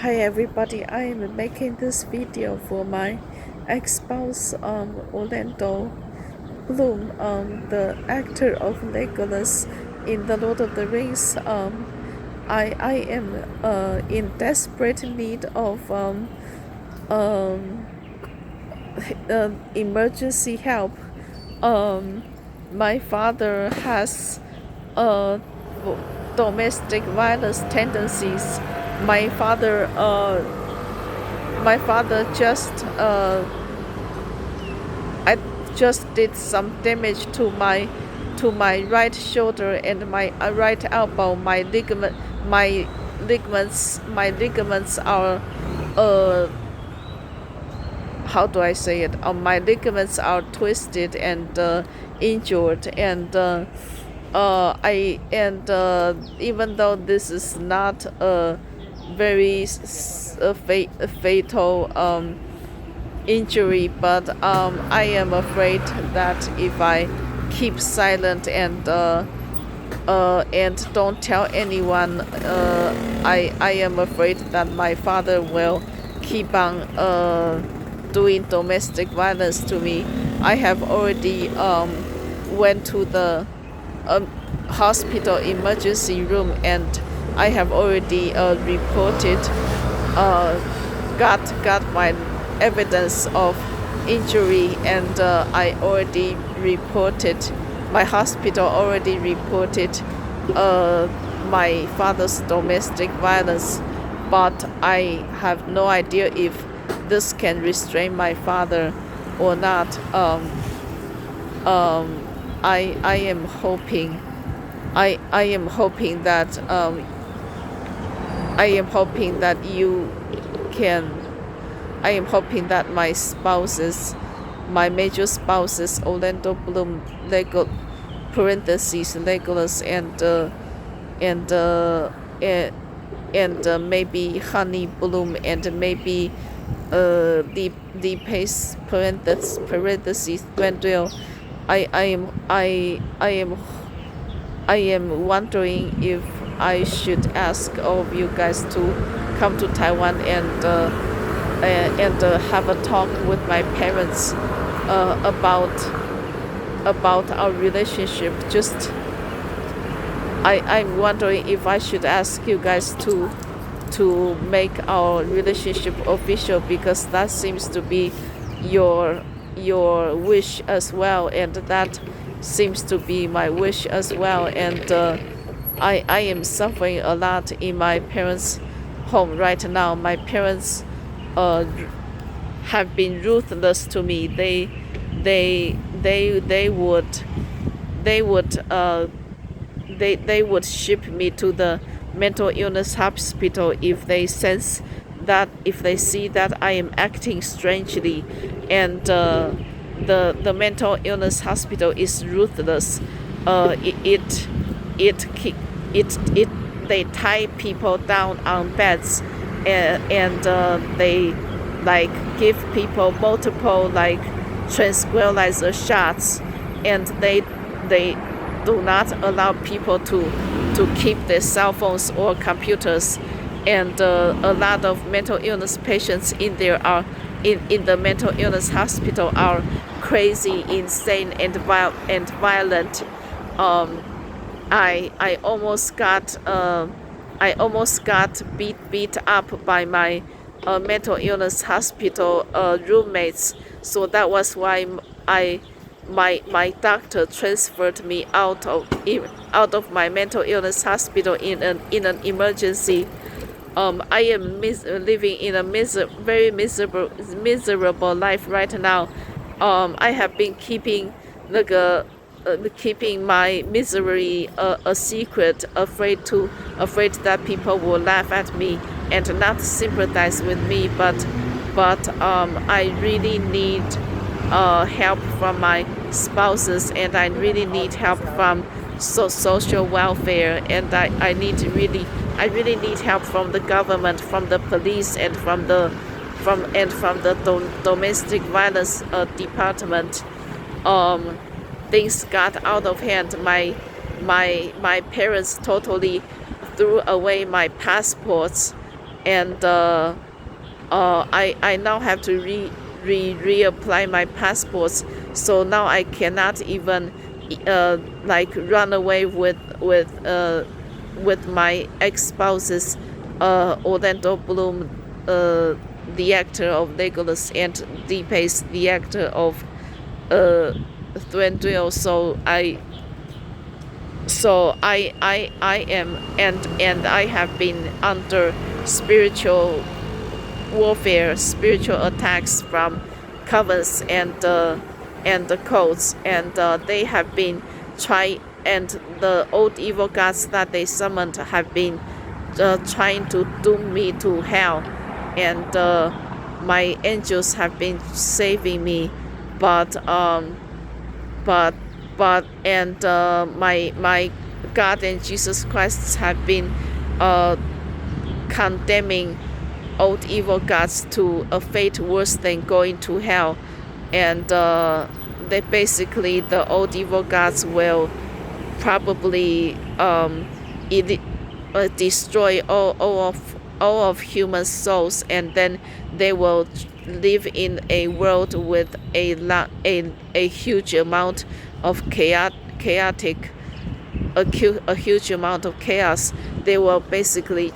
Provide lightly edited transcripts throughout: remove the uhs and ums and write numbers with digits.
Hi everybody, I am making this video for my ex-spouse Orlando Bloom, the actor of Legolas in The Lord of the Rings. I am in desperate need of um, emergency help. My father has uh, domestic violence tendencies. My father my father I just did some damage to my right shoulder and my right elbow. My ligaments are uh how do I say it? My ligaments are twisted and injured, and even though this is not a very fatal injury, but I am afraid that if I keep silent and don't tell anyone, I am afraid that my father will keep on doing domestic violence to me. I have already went to the um, hospital emergency room, and I have already reported, got my evidence of injury, and I already reported, my hospital already reported my father's domestic violence, but I have no idea if this can restrain my father or not. I am hoping, I am hoping that I am hoping that you can. I am hoping that my major spouses, Orlando Bloom, Legolas, and and maybe Honey Bloom, and maybe the parentheses Thranduil. I am wondering if I should ask all of you guys to come to Taiwan and have a talk with my parents about our relationship. Just I'm wondering if I should ask you guys to make our relationship official, because that seems to be your wish as well, and that seems to be my wish as well. And I am suffering a lot in my parents' home right now. My parents uh, have been ruthless to me. They would ship me to the mental illness hospital if they see that I am acting strangely, and the mental illness hospital is ruthless. It they tie people down on beds, and they like give people multiple like tranquilizer shots, and they do not allow people to keep their cell phones or computers, and a lot of mental illness patients in the mental illness hospital are crazy, insane, and violent. Um, I almost got beat up by my mental illness hospital roommates. So that was why I my doctor transferred me out of my mental illness hospital in an emergency. I am living in a very miserable life right now. I have been keeping my misery a secret, afraid that people will laugh at me and not sympathize with me. But I really need help from my spouses, and I really need help from social welfare, and I really need help from the government, from the police, and from the domestic violence department. Um, Things got out of hand. My parents totally threw away my passports, and I now have to reapply my passports. So now I cannot even like run away with my ex-spouse's Orlando Bloom, the actor of Legolas, and Deep Pace, the actor of Thranduil. So I am, and I have been under spiritual warfare, spiritual attacks from covens and the cults, and they have been trying, and the old evil gods that they summoned have been trying to doom me to hell, and my angels have been saving me, but and my God and Jesus Christ have been condemning old evil gods to a fate worse than going to hell, and they basically, the old evil gods will probably destroy all of human souls, and then they will live in a world with a huge amount of chaotic, a huge amount of chaos. They will basically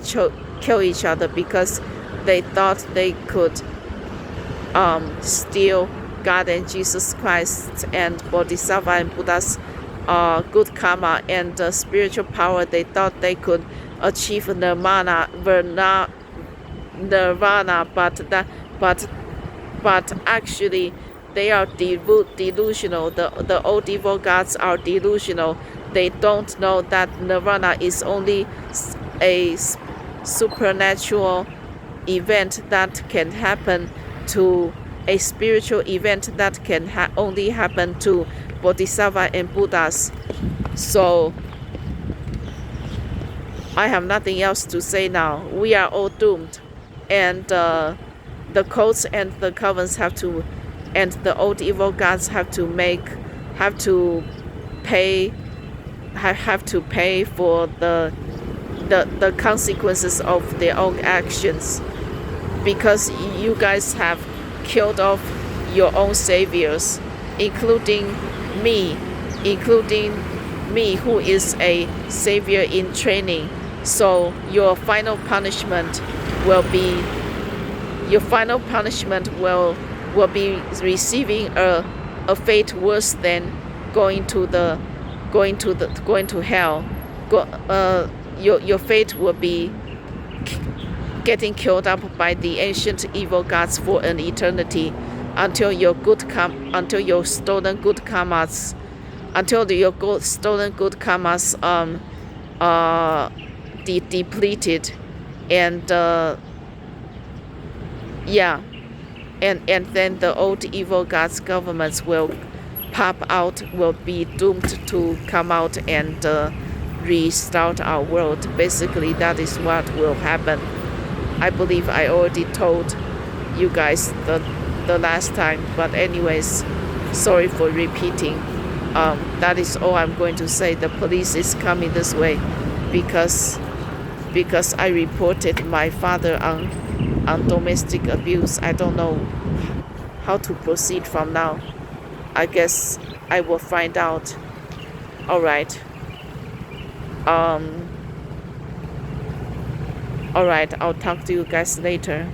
kill each other because they thought they could steal God and Jesus Christ and Bodhisattva and Buddha's good karma and spiritual power. They thought they could achieve nirvana, but actually they are delusional. The old evil gods are delusional. They don't know that nirvana is only a supernatural event that can happen to, a spiritual event that can only happen to Bodhisattva and Buddhas. So I have nothing else to say now. We are all doomed, and the cults and the covens have to, and the old evil gods have to pay for the consequences of their own actions, because you guys have killed off your own saviors, including me who is a savior in training. So your final punishment will be receiving a fate worse than going to hell. Your fate will be getting killed up by the ancient evil gods for an eternity, until your stolen good karmas depleted, and and then the old evil gods governments will pop out, will be doomed to come out and restart our world. Basically, that is what will happen. I believe I already told you guys the last time, but anyways, sorry for repeating. That is all I'm going to say. The police is coming this way because I reported my father on domestic abuse. I don't know how to proceed from now. I guess I will find out. All right. All right, I'll talk to you guys later.